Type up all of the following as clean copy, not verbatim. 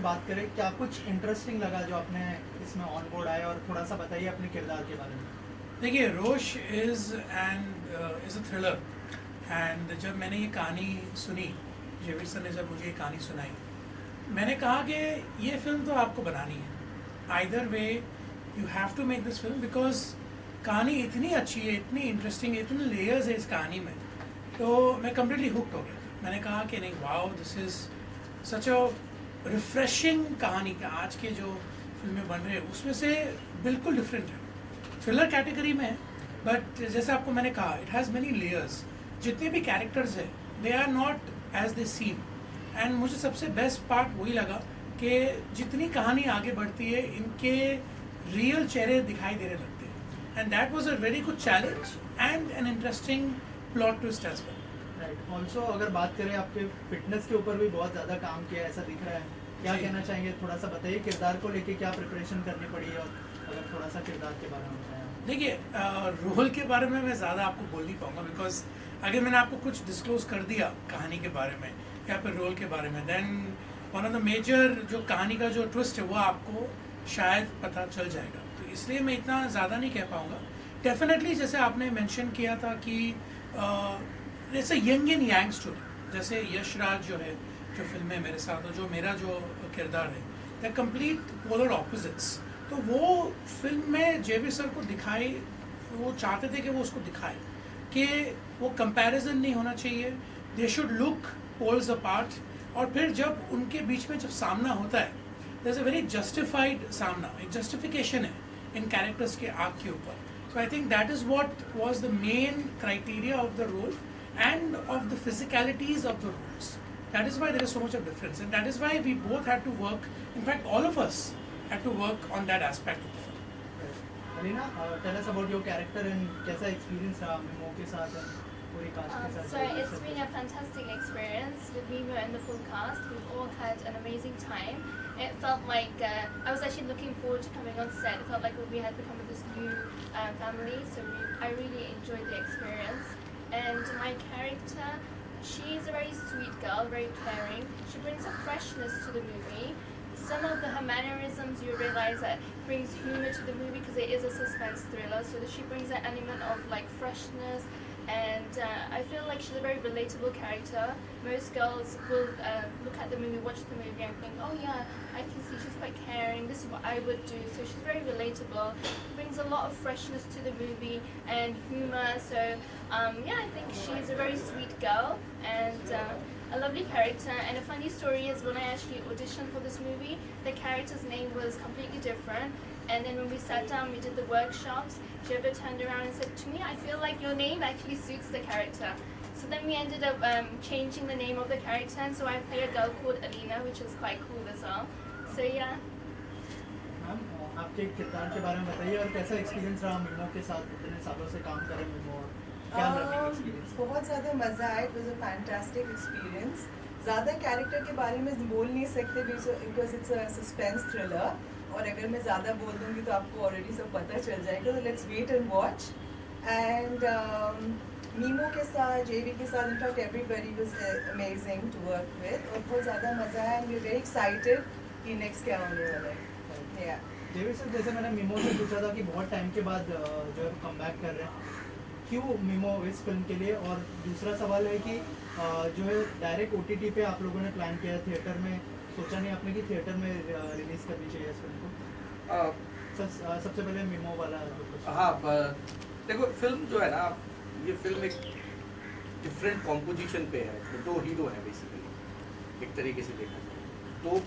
बात करें, क्या कुछ इंटरेस्टिंग लगा जो आपने इसमें ऑन बोर्ड आया, और थोड़ा सा बताइए अपने किरदार के बारे में। देखिए, रोश इज़ अ थ्रिलर। एंड जब मैंने ये कहानी सुनी, जेवियर सर ने जब मुझे ये कहानी सुनाई, मैंने कहा कि ये फिल्म तो आपको बनानी है। Either way you have to make this film, because कहानी इतनी अच्छी है, इतनी इंटरेस्टिंग है, इतने लेयर्स है इस कहानी में। तो मैं कम्प्लीटली हुक्ड हो गया था। मैंने कहा कि नहीं, wow, this is such a refreshing कहानी। का आज के जो फिल्में बन रहे हैं उसमें से बिल्कुल डिफरेंट है। थ्रिलर कैटेगरी में है, बट जैसे आपको मैंने कहा, इट हैज़ मेनी लेयर्स। जितने भी कैरेक्टर्स हैं, they are not as they seem. And मुझे सबसे बेस्ट पार्ट वही लगा कि जितनी कहानी आगे बढ़ती है, इनके रियल चेहरे दिखाई देने लगते हैं। And that was a very good challenge and an interesting plot twist as well. Right. Also अगर बात करें, आपके फिटनेस के ऊपर भी बहुत ज़्यादा काम किया है ऐसा दिख रहा है। क्या जी। कहना चाहेंगे, थोड़ा सा बताइए किरदार को लेके क्या प्रिपरेशन करनी पड़ी, और अगर थोड़ा सा किरदार के बारे में बताया। देखिए, रोल के बारे में मैं ज़्यादा आपको बोल नहीं पाऊँगा, बिकॉज अगर मैंने आपको कुछ डिस्क्लोज कर दिया कहानी के बारे में या फिर रोल के बारे में, then one of the major जो कहानी का जो ट्विस्ट है वो आपको शायद पता चल जाएगा। तो इसलिए मैं इतना ज़्यादा नहीं कह पाऊँगा। डेफिनेटली जैसे आपने मेंशन किया था कि जैसे यंग एंड यांग स्टोरी, जैसे यशराज जो है, जो फिल्म है मेरे साथ, और जो मेरा जो किरदार है, द कंप्लीट पोलर ऑपोजिट्स। तो वो फिल्म में जेवियर सर को दिखाई, वो चाहते थे कि वो उसको दिखाए कि वो कंपैरिजन नहीं होना चाहिए, they should look poles apart. और फिर जब उनके बीच में जब सामना होता है, there is a very justified सामना, एक जस्टिफिकेशन है इन कैरेक्टर्स के आग के ऊपर। So I think that is what was the main criteria of the role and of the physicalities of the roles. That is why there is so much of difference, and that is why we both had to work. In fact, all of us had to work on that aspect of the film. Alina, tell us about your character and कैसा experience रहा मिमो के साथ और पूरी cast के साथ। So it's been a fantastic experience with Mimo and the full cast. We've all had an amazing time. It felt like I was actually looking forward to coming on set. It felt like we had become this new family. So I really enjoyed the experience. And my character, she's a very sweet girl, very caring. She brings a freshness to the movie. Some of her mannerisms, you realize that brings humor to the movie because it is a suspense thriller. So that she brings an element of like freshness, and I feel like she's a very relatable character. Most girls will look at the movie, watch the movie, and think, oh yeah, I can see she's quite caring. This is what I would do. So she's very relatable. Brings a lot of freshness to the movie and humor. So yeah, I think she's a very sweet girl and a lovely character. And a funny story is when I actually auditioned for this movie, the character's name was completely different. And then when we sat down, we did the workshops, Jiva turned around and said to me, I feel like your name actually suits the character. So then we ended up changing the name of the character, and so I play a girl called Alina, which is quite cool as well. So yeah. Ma'am, आपके किरदार के बारे में बताइए, और कैसा experience रहा मिमो के साथ, इतने सालों से काम करें मिमो, और क्या लर्निंग एक्सपीरियंस। बहुत ज़्यादा मज़ा आया। It was a fantastic experience. ज़्यादा कैरेक्टर के बारे में बोल नहीं सकते because it's a suspense thriller, और अगर मैं ज़्यादा बोल दूँगी तो आपको ऑलरेडी सब पता चल जाएगा। तो let's wait and watch. And Mimoh के साथ, जेवी के साथ, in fact everybody was amazing to work with, और बहुत ज़्यादा मज़ा आया। एंड वी वेरी एक्साइटेड कि नेक्स्ट क्या होने वाला है। या जेवी सर, जैसे मैंने मिमो से पूछा था कि बहुत टाइम के बाद जो है कम बैक कर रहे हैं, क्यों मिमो इस फिल्म के लिए, और दूसरा सवाल है कि जो है डायरेक्ट OTT पे आप लोगों ने प्लान किया, थिएटर में सोचा नहीं आपने कि थिएटर में रिलीज करनी चाहिए इस फिल्म को? सबसे पहले मिमो वाला। हाँ, देखो, फिल्म जो है ना, ये फिल्म एक डिफरेंट कॉम्पोजिशन पे है। तो 2 हीरो हैं बेसिकली, एक तरीके से देखा जाए।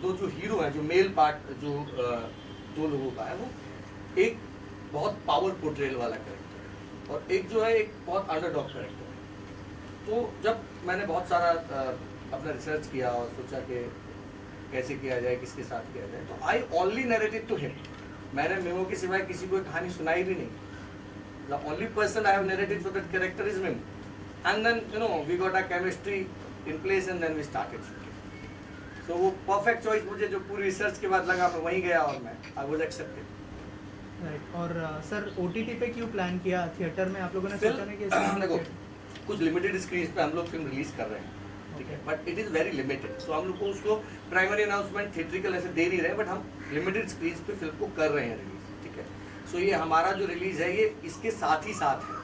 दो जो हीरो हैं, जो मेल पार्ट जो 2 लोगों का है, वो एक बहुत पावर पोर्ट्रेल वाला कैरेक्टर है, और एक जो है एक बहुत अंडरडॉग कैरेक्टर है। तो जब मैंने बहुत सारा अपना रिसर्च किया और सोचा कि कैसे किया जाए, किसके साथ किया जाए, तो I only narrated to him. मैंने मिमो के सिवाय किसी को कहानी सुनाई भी नहीं। The only person I have narrated for that character is Mimoh. And then we got a chemistry in place, and then we started shooting. So वो परफेक्ट चॉइस मुझे जो पूरी रिसर्च के बाद लगा, मैं वहीं गया और मैं आई वाज एक्सेप्टेड। राइट। और सर, OTT पे क्यों प्लान किया, थिएटर में आप लोगों ने सोचा नहीं कि देखो, कुछ लिमिटेड स्क्रीन पे हम लोग फिल्म रिलीज कर रहे हैं, ठीक है, but it is very limited. So हम लोग को उसको प्राइमरी अनाउंसमेंट थिएट्रिकल ऐसे दे नहीं रहे, बट हम लिमिटेड स्क्रीन पे फिल्म को कर रहे हैं रिलीज, ठीक है। सो ये हमारा जो रिलीज है ये इसके साथ ही साथ है।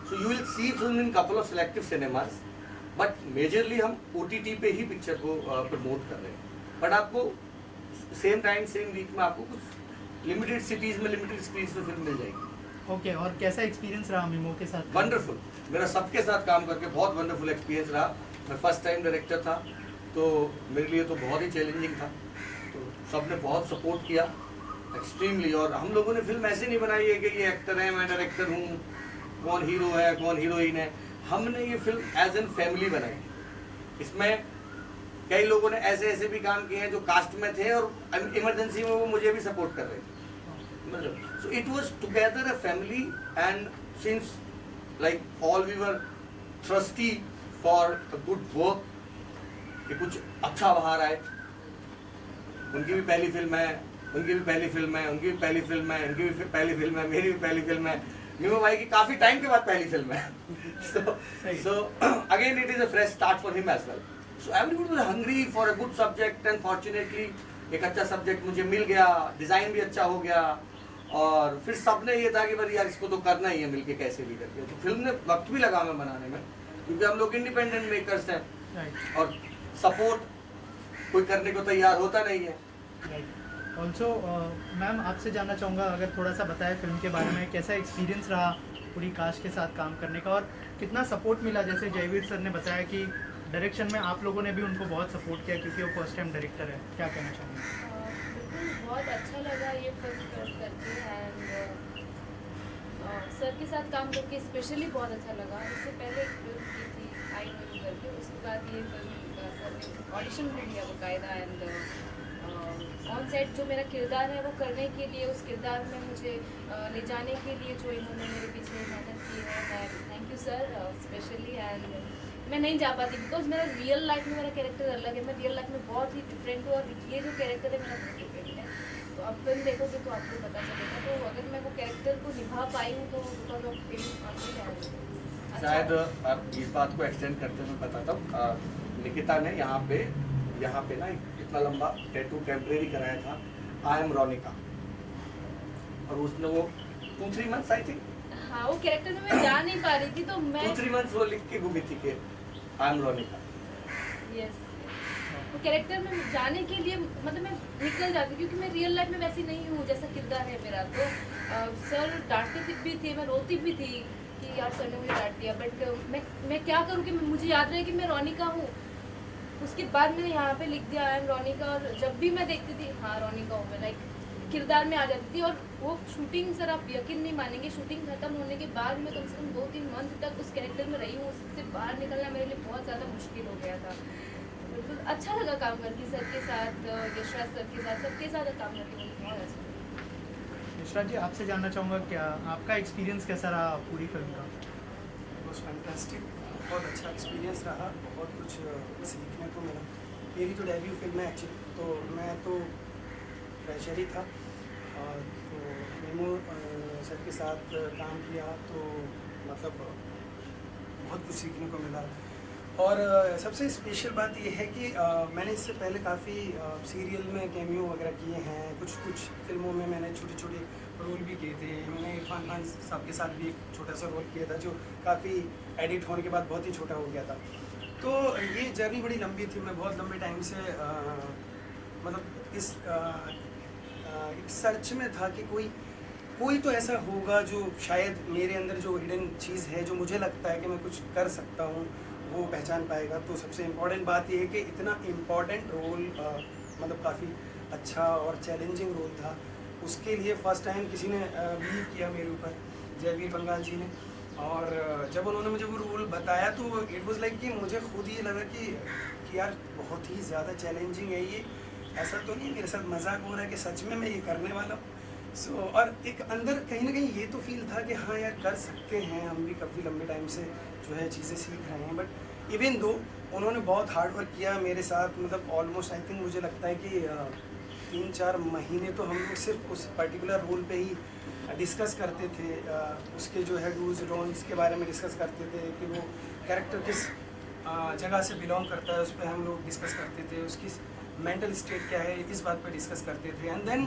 So you will see film in couple of selective cinemas, but majorly हम OTT पे ही पिक्चर को प्रमोट कर रहे हैं। बट आपको सेम टाइम सेम वीक में आपको कुछ लिमिटेड सिटीज़ में लिमिटेड स्क्रीन पे फिल्म मिल जाएगी। ओके, और कैसा एक्सपीरियंस रहा मिमो के साथ? वंडरफुल, मेरा सबके साथ काम करके बहुत वंडरफुल एक्सपीरियंस रहा। मैं फर्स्ट टाइम डायरेक्टर था, तो मेरे लिए तो बहुत ही चैलेंजिंग था। तो सबने बहुत सपोर्ट किया एक्सट्रीमली, और हम लोगों ने फिल्म ऐसे नहीं बनाई है कि ये एक्टर है, मैं डायरेक्टर हूँ, कौन हीरो है कौन हीरोइन है। हमने ये फिल्म एज एन फैमिली बनाई। इसमें कई लोगों ने ऐसे ऐसे भी काम किए हैं जो कास्ट में थे और इमरजेंसी में वो मुझे भी सपोर्ट कर रहे थे। So it was together a family, and since like all we were thirsty for a good work, कि कुछ अच्छा बाहर आए। उनकी भी पहली फिल्म है, उनकी भी पहली फिल्म है, उनकी भी पहली फिल्म है, उनकी भी पहली फिल्म है, मेरी भी पहली फिल्म है, मिमो भाई की काफी टाइम के बाद पहली फिल्म है। So again it is a fresh start for him as well. So everybody was hungry for a good subject, and fortunately एक अच्छा सब्जेक्ट मुझे मिल गया, डिजाइन भी अच्छा हो गया, और फिर सबने ये था कि भाई यार इसको तो करना ही है मिलके कैसे भी करके। तो फिल्म ने वक्त भी लगा हमें बनाने में, क्योंकि हम लोग इंडिपेंडेंट मेकर्स हैं, और सपोर्ट कोई करने को तैयार होता नहीं है। ऑल्सो मैम, आपसे जानना चाहूँगा, अगर थोड़ा सा बताएं फिल्म के बारे में, कैसा एक्सपीरियंस रहा पूरी कास्ट के साथ काम करने का, और कितना सपोर्ट मिला? जैसे जयवीर सर ने बताया कि डायरेक्शन में आप लोगों ने भी उनको बहुत सपोर्ट किया, क्योंकि वो फर्स्ट टाइम डायरेक्टर है। क्या कहना चाहेंगे? बिल्कुल, बहुत अच्छा लगा ये फिल्म करके, एंड सर के साथ काम करके स्पेशली बहुत अच्छा लगा। इससे पहले एक फिल्म की थी आई नो यू करके, उसके बाद ये फिल्म सर ने ऑडिशन भी दिया बाकायदा, एंड ऑन सेट जो मेरा किरदार है वो करने के लिए, उस किरदार में मुझे ले जाने के लिए जो इन्होंने मेरे पीछे मेहनत की है, मैं thank you sir specially. And मैं नहीं जा पाती बिकॉज मेरा रियल लाइफ में मेरा कैरेक्टर अलग है, मैं रियल लाइफ में बहुत ही डिफरेंट हूँ, और ये जो कैरेक्टर है मेरा बहुत डिफरेंट है। तो अब फिल्म देखोगे तो आपको पता चलेगा। तो अगर मैं वो कैरेक्टर को निभा पाई हूँ तो बिकॉज ऑफ फिल्म शायद आप इस बात को एक्सटेंड करते हुए बताता हूँ। निकिता ने यहाँ पे ना इतना लंबा टैटू टेम्परेरी कराया था, आई एम रोनिका, और उसने वो 2-3 मंथ्स आई थिंक, हाँ, वो कैरेक्टर में मैं जा नहीं पा रही थी, तो मैं 2-3 मंथ्स वो लिख के घूमी थी कि आई एम रोनिका। यस, वो कैरेक्टर में जाने के लिए मतलब मैं निकल जाती, क्योंकि मैं रियल लाइफ में वैसी नहीं हूँ जैसा किरदार है मेरा। तो सर डांटते भी थे, मैं रोती भी थी कि यार सर ने मुझे डांट दिया, बट मैं क्या करूँ कि मुझे याद रहे कि मैं रोनिका हूँ। उसके बाद मैंने यहाँ पे लिख दिया आई एम रोनिका, और जब भी मैं देखती थी हाँ रोनिका हूँ मैं, लाइक किरदार में आ जाती थी। और वो शूटिंग, सर आप यकीन नहीं मानेंगे, शूटिंग खत्म होने के बाद मैं कम से कम 2-3 मंथ तक उस कैरेक्टर में रही हूँ। उससे बाहर निकलना मेरे लिए बहुत ज़्यादा मुश्किल हो गया था। बिल्कुल अच्छा लगा काम करके सर के साथ, यशराज सर के साथ, सबके साथ काम करके मुझे बहुत अच्छा लगा। यशराज जी, आपसे जानना चाहूँगा, क्या आपका एक्सपीरियंस कैसा रहा पूरी फिल्म का? वॉज फैंटास्टिक, बहुत अच्छा एक्सपीरियंस रहा, बहुत कुछ सीखने को मिला। मेरी तो डेब्यू फिल्म है एक्चुअली, तो मैं तो फ्रेशर ही था, और तो मिमो सर के साथ काम किया तो मतलब बहुत कुछ सीखने को मिला। और सबसे स्पेशल बात यह है कि मैंने इससे पहले काफ़ी सीरियल में कैमियो वगैरह किए हैं, कुछ फिल्मों में मैंने छोटे छोटे रोल भी किए थे। मैंने इरफान खान साहब के साथ भी एक छोटा सा रोल किया था, जो काफ़ी एडिट होने के बाद बहुत ही छोटा हो गया था। तो ये जर्नी बड़ी लंबी थी, मैं बहुत लंबे टाइम से मतलब इस एक सर्च में था कि कोई तो ऐसा होगा जो शायद मेरे अंदर जो हिडन चीज़ है, जो मुझे लगता है कि मैं कुछ कर सकता हूँ, वो पहचान पाएगा। तो सबसे इम्पॉर्टेंट बात ये है कि इतना इम्पॉर्टेंट रोल मतलब काफ़ी अच्छा और चैलेंजिंग रोल था, उसके लिए फ़र्स्ट टाइम किसी ने बिलीव किया मेरे ऊपर, जयवीर बंगाल जी ने। और जब उन्होंने मुझे वो रोल बताया तो इट वाज लाइक कि मुझे खुद ये लगा कि यार बहुत ही ज़्यादा चैलेंजिंग है ये, ऐसा तो नहीं मेरे साथ मजाक हो रहा है कि सच में मैं ये करने वाला हूँ। सो और एक अंदर कहीं ना कहीं ये तो फील था कि हाँ यार कर सकते हैं, हम भी काफ़ी लंबे टाइम से जो है चीज़ें सीख रहे हैं। बट इवन दो उन्होंने बहुत हार्ड वर्क किया मेरे साथ, मतलब ऑलमोस्ट आई थिंक मुझे लगता है कि 3-4 महीने तो हम लोग सिर्फ उस पर्टिकुलर रोल पे ही डिस्कस करते थे, उसके जो है डूज डोंट्स के बारे में डिस्कस करते थे कि वो कैरेक्टर किस जगह से बिलोंग करता है, उस पर हम लोग डिस्कस करते थे, उसकी मेंटल स्टेट क्या है, इस बात पे डिस्कस करते थे। एंड देन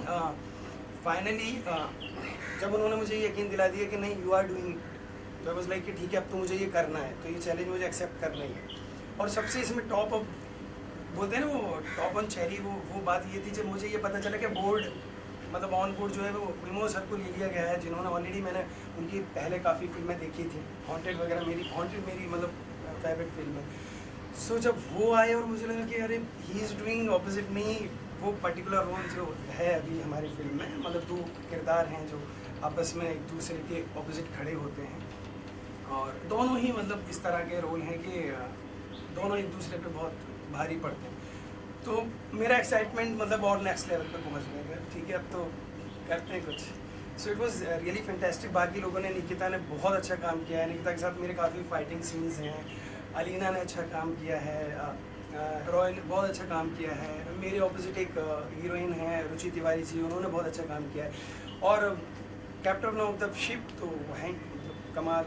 फाइनली जब उन्होंने मुझे यकीन दिला दिया कि नहीं, यू आर डूइंग इट, तो आई वाज लाइक कि ठीक है, अब तो मुझे ये करना है, तो ये चैलेंज मुझे एक्सेप्ट करना ही है। और सबसे इसमें टॉप ऑफ बोलते हैं ना, वो टॉप ऑन चेरी, वो बात ये थी जब मुझे ये पता चला कि बोर्ड मतलब ऑन बोर्ड जो है वो मिमो सर को ले लिया गया है, जिन्होंने ऑलरेडी मैंने उनकी पहले काफ़ी फिल्में देखी थी, हॉन्टेड वगैरह मेरी मतलब फेवरेट फिल्म है। सो जब वो आए और मुझे लगा कि अरे ही इज़ डूइंग ऑपोजिट मी, वो पर्टिकुलर रोल जो है अभी हमारी फिल्म में, मतलब दो किरदार हैं जो आपस में एक दूसरे के ऑपोजिट खड़े होते हैं, और दोनों ही मतलब इस तरह के रोल हैं कि दोनों एक दूसरे पे बहुत भारी पड़ते हैं। तो मेरा एक्साइटमेंट मतलब और नेक्स्ट लेवल पे पहुंच गया, ठीक है अब तो करते हैं कुछ। So it was really fantastic. बाकी लोगों ने, निकिता ने बहुत अच्छा काम किया है, निकिता के साथ मेरे काफ़ी फाइटिंग सीन्स हैं, अलीना ने अच्छा काम किया है, रॉय ने बहुत अच्छा काम किया है, मेरे ऑपोजिट एक हीरोइन है रुचि तिवारी जी, उन्होंने बहुत अच्छा काम किया है, और कैप्टन ऑफ द शिप तो है मतलब कमाल,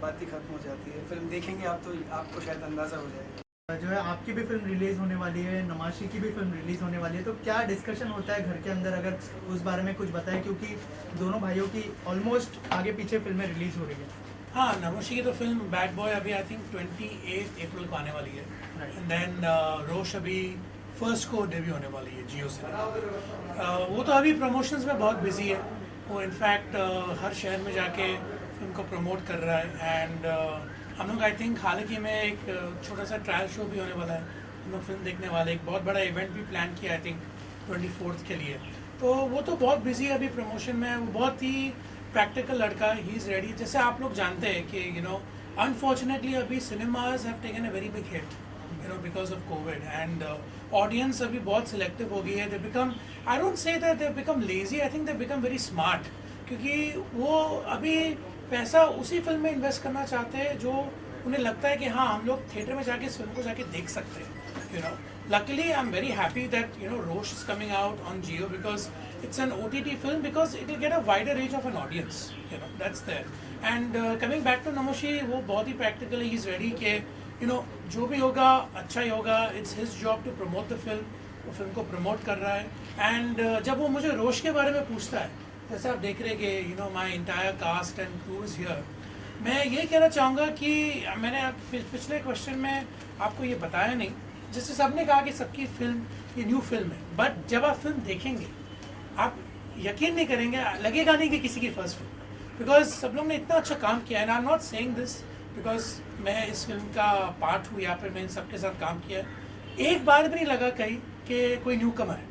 बात ही खत्म हो जाती है। फिल्म देखेंगे आप तो आपको शायद अंदाज़ा हो जाएगा। जो है आपकी भी फिल्म रिलीज होने वाली है, नमाशी की भी फिल्म रिलीज होने वाली है, तो क्या डिस्कशन होता है घर के अंदर, अगर उस बारे में कुछ बताएं, क्योंकि दोनों भाइयों की ऑलमोस्ट आगे पीछे फिल्में रिलीज हो रही है। हाँ, नमोशी की तो फिल्म बैड बॉय अभी आई थिंक 28 अप्रैल को आने वाली है, एंड देन रोश अभी 1 को डेब्यू होने वाली है जियो सिनेमा। वो तो अभी प्रमोशंस में बहुत बिजी है, वो इनफैक्ट हर शहर में जाके फिल्म को प्रमोट कर रहा है। एंड हम लोग आई थिंक हाल ही में एक छोटा सा ट्रायल शो भी होने वाला है, हम लोग फिल्म देखने वाले, एक बहुत बड़ा इवेंट भी प्लान किया आई थिंक 24 के लिए। तो वो तो बहुत बिजी है अभी प्रमोशन में, वो बहुत ही प्रैक्टिकल लड़का है, ही इज़ रेडी। जैसे आप लोग जानते हैं कि अनफॉर्चुनेटली अभी cinemas have taken a very big hit because of Covid, and audience अभी बहुत सिलेक्टिव हो गई है। They become, I don't say that they become lazy, I think they become very smart, क्योंकि वो अभी पैसा उसी फिल्म में इन्वेस्ट करना चाहते हैं जो उन्हें लगता है कि हाँ हम लोग थिएटर में जाके इस फिल्म को जाके देख सकते हैं। Luckily, I'm very happy that Rosh is coming out on Jio because it's an OTT film, because it will get a wider range of an audience. That's there. And coming back to Namoshi, वो बहुत ही practical है, he's ready कि जो भी होगा अच्छा ही होगा. It's his job to promote the film. वो फिल्म को प्रमोट कर रहा है. And जब वो मुझे रोश के बारे में पूछता है, जैसे आप देख रहे हैं कि my entire cast and crew is here, मैं ये कहना चाहूँगा कि मैंने पिछले क्वेश्चन में आपको ये बताया नहीं, जैसे सबने कहा कि सबकी फिल्म ये न्यू फिल्म है, बट जब आप फिल्म देखेंगे आप यकीन नहीं करेंगे, लगेगा नहीं कि किसी की फर्स्ट फिल्म, बिकॉज सब लोग ने इतना अच्छा काम किया है. And I am not saying this because मैं इस फिल्म का पार्ट हूँ या फिर मैं इन सबके साथ काम किया है. एक बार भी नहीं लगा कहीं कि कोई न्यू कमर है.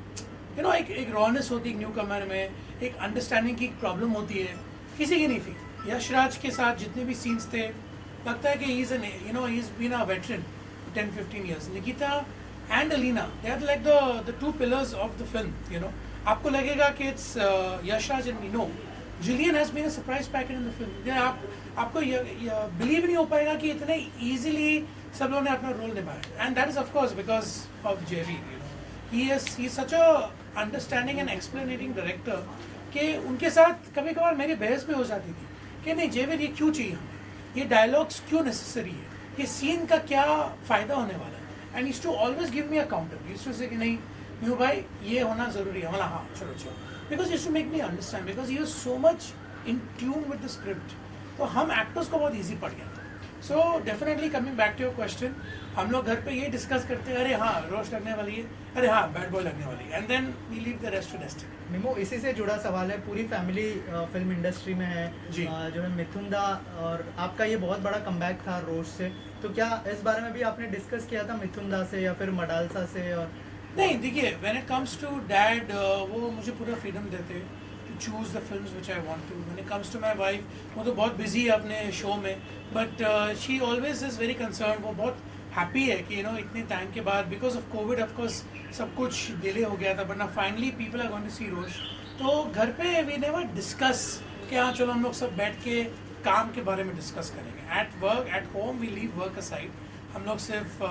एक रॉनेस होती है न्यू कमर में, एक अंडरस्टैंडिंग की प्रॉब्लम होती है, किसी की नहीं थी. यशराज के साथ जितने भी सीन्स थे, लगता है कि he is been a veteran 10-15 years. Nikita and Alina, they are like the two pillars of the film. आपको लगेगा कि it's Yashraj and me. No, Jillian has been a surprise packet in the film. आपको believe नहीं हो पाएगा कि इतने easily सब लोगों ने अपना रोल निभाया. And that is of course because of Jerry. He is such a understanding and explaining director कि उनके साथ कभी कभार मेरी बहस में हो जाती थी कि नहीं जेवियर ये क्यों चाहिए हमें, ये डायलॉग्स क्यों नेसेसरी है, ये सीन का क्या फ़ायदा होने वाला है. And used to always give me a counter, used to say कि नहीं न्यू भाई ये होना ज़रूरी है, मतलब हाँ चलो चलो, because used to make me understand, because he was so much in tune with the script. तो हम एक्टर्स को बहुत ईजी पड़ गया था. So definitely coming back to your question, हम लोग घर पे ये डिस्कस करते हैं, अरे हाँ रोश लगने वाली है, अरे हाँ बैड बॉय लगने वाली है, and then we leave the rest to destiny. Mimoh, इसी से जुड़ा सवाल है, पूरी फैमिली फिल्म इंडस्ट्री में है जी. जो है मिथुन दा, और आपका ये बहुत बड़ा कमबैक था रोश से, तो क्या इस बारे में भी आपने डिस्कस किया था मिथुन दा से या फिर मडालसा से? और नहीं, देखिए when it comes to dad, वो मुझे पूरा फ्रीडम देते to choose the films which I want to. When it comes to my wife, वो तो बहुत बिजी है अपने शो में, but she always is very concern. वो बहुत हैप्पी है कि इतने टाइम के बाद, because of covid of course सब कुछ डिले हो गया था, बट ना finally people are going to सी रोश. तो घर पे वी नेवर डिस्कस कि हाँ चलो हम लोग सब बैठ के काम के बारे में डिस्कस करेंगे. At work, at home we leave work aside. हम लोग सिर्फ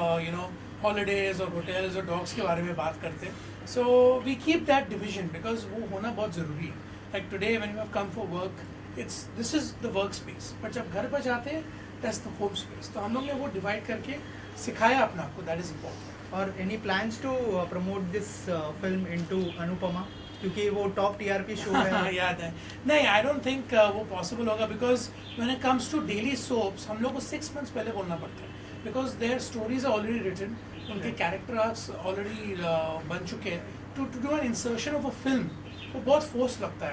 हॉलीडेज और होटल्स और डॉग्स के बारे में बात करते हैं. So we keep that division because वो होना बहुत ज़रूरी है. Like today when you have come for work, this is the work space, but जब घर पर जाते हैं दैट्स द होम स्पेस. तो हम लोग ने वो डिवाइड करके सिखाया अपने आप को, दैट इज़ इम्पोर्टेंट. और any plans to promote this film into Anupama, क्योंकि वो टॉप टीआरपी शो है. याद है. नहीं, आई डोंट थिंक वो पॉसिबल होगा, because when it comes to daily soaps हम लोग को 6 months पहले बोलना पड़ता है, because their stories are already written, उनके कैरेक्टर आर्क्स ऑलरेडी बन चुके हैं. To do an insertion of a film वो बहुत फोर्स लगता है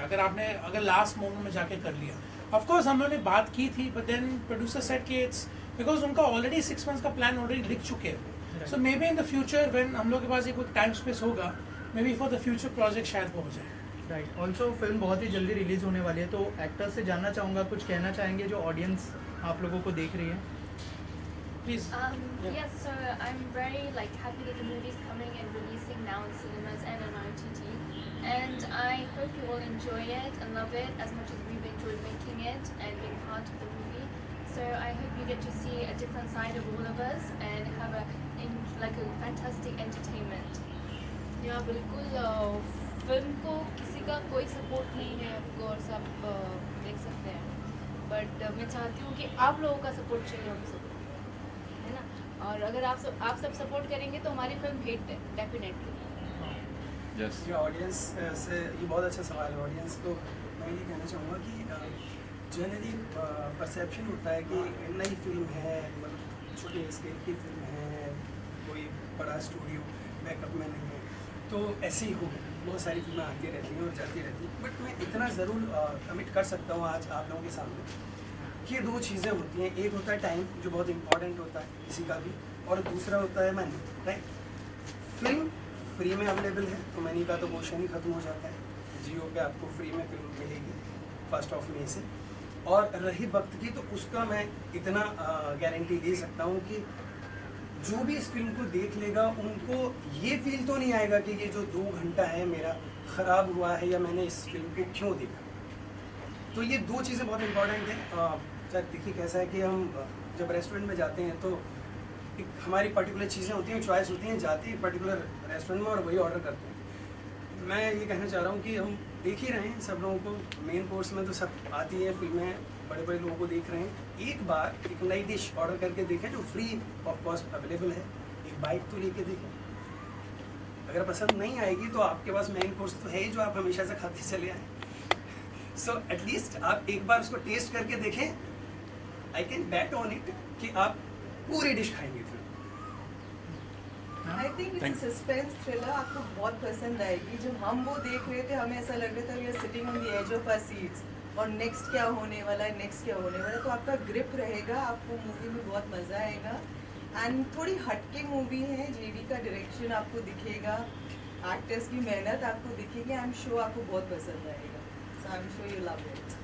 अगर लास्ट मोमेंट में जाके कर लिया. ऑफ कोर्स हम लोगों ने बात की थी, बट देन प्रोड्यूसर सेड कि इट्स बिकॉज उनका ऑलरेडी 6 months का प्लान ऑलरेडी लिख चुके हैं. So maybe in the future when हम लोग के पास एक टाइम स्पेस होगा, maybe for the future project शायद वो हो जाए. राइट. ऑल्सो फिल्म बहुत ही जल्दी रिलीज होने वाली है, तो एक्टर्स से जानना चाहूँगा, कुछ कहना चाहेंगे जो ऑडियंस आप लोगों को देख रही है. Please. Yes, so I'm very happy that the movie is coming and releasing now in cinemas and on OTT, and I hope you all enjoy it and love it as much as we've enjoyed making it and being part of the movie. So I hope you get to see a different side of all of us and have a fantastic entertainment. या बिल्कुल film को किसी का कोई support नहीं है, of course आप देख सकते हैं, बट मैं चाहती हूँ कि आप लोगों का सपोर्ट चाहिए हम सबको, है ना. और अगर आप सब सपोर्ट करेंगे तो हमारी फिल्म हिट है डेफिनेटली. यस. ये ऑडियंस से ये बहुत अच्छा सवाल है. ऑडियंस को मैं ये कहना चाहूँगा कि जनरली परसेप्शन होता है कि नई फिल्म है, मतलब छोटे स्केल की फिल्म है, कोई बड़ा स्टूडियो बैकअप में नहीं है, तो ऐसे ही होगा. बहुत सारी फिल्में आती रहती हैं और जाती रहती हैं, बट मैं इतना ज़रूर कमिट कर सकता हूँ आज आप लोगों के सामने कि ये 2 चीज़ें होती हैं. एक होता है टाइम, जो बहुत इंपॉर्टेंट होता है किसी का भी, और दूसरा होता है मनी. राइट. फिल्म फ्री में अवेलेबल है तो मनी का तो क्वेश्चन ही ख़त्म हो जाता है. जियो पे आपको फ्री में फिल्म मिलेगी 1 May से. और रही वक्त की, तो उसका मैं इतना गारंटी दे सकता हूँ कि जो भी इस फिल्म को देख लेगा उनको ये फील तो नहीं आएगा कि ये जो 2 घंटा है मेरा ख़राब हुआ है या मैंने इस फिल्म को क्यों देखा. तो ये 2 चीज़ें बहुत इंपॉर्टेंट हैं. सर देखिए कैसा है कि हम जब रेस्टोरेंट में जाते हैं तो एक हमारी पर्टिकुलर चीज़ें होती हैं, चॉइस होती हैं, जाते हैं पर्टिकुलर रेस्टोरेंट में और वही ऑर्डर करते हैं. मैं ये कहना चाह रहा हूँ कि हम देख ही रहे हैं सब लोगों को, मेन कोर्स में तो सब आती है फिल्में, बड़े बड़े लोगों को देख रहे हैं. एक बार एक नई डिश ऑर्डर करके देखें जो फ्री ऑफ कॉस्ट अवेलेबल है. एक बाइट तो लेके देखें. अगर पसंद नहीं आएगी तो आपके पास मेन कोर्स तो है ही जो आप हमेशा से खाते चले आए. सो एटलीस्ट आप एक बार उसको टेस्ट करके देखें. I can bat on it कि आप पूरी डिश खाएंगे फिर. I think it's suspense thriller, आपको बहुत पसंद आएगी. जब हम वो देख रहे थे हमें ऐसा लग रहा था we are sitting on the edge of our seats, और नेक्स्ट क्या होने वाला है, नेक्स्ट क्या होने वाला है. तो आपका ग्रिप रहेगा, आपको मूवी में बहुत मज़ा आएगा. एंड थोड़ी हटके मूवी है, जेडी का डायरेक्शन आपको दिखेगा, एक्टर्स की मेहनत आपको दिखेगी. आई एम श्योर आपको बहुत पसंद आएगा. So I am sure you love it.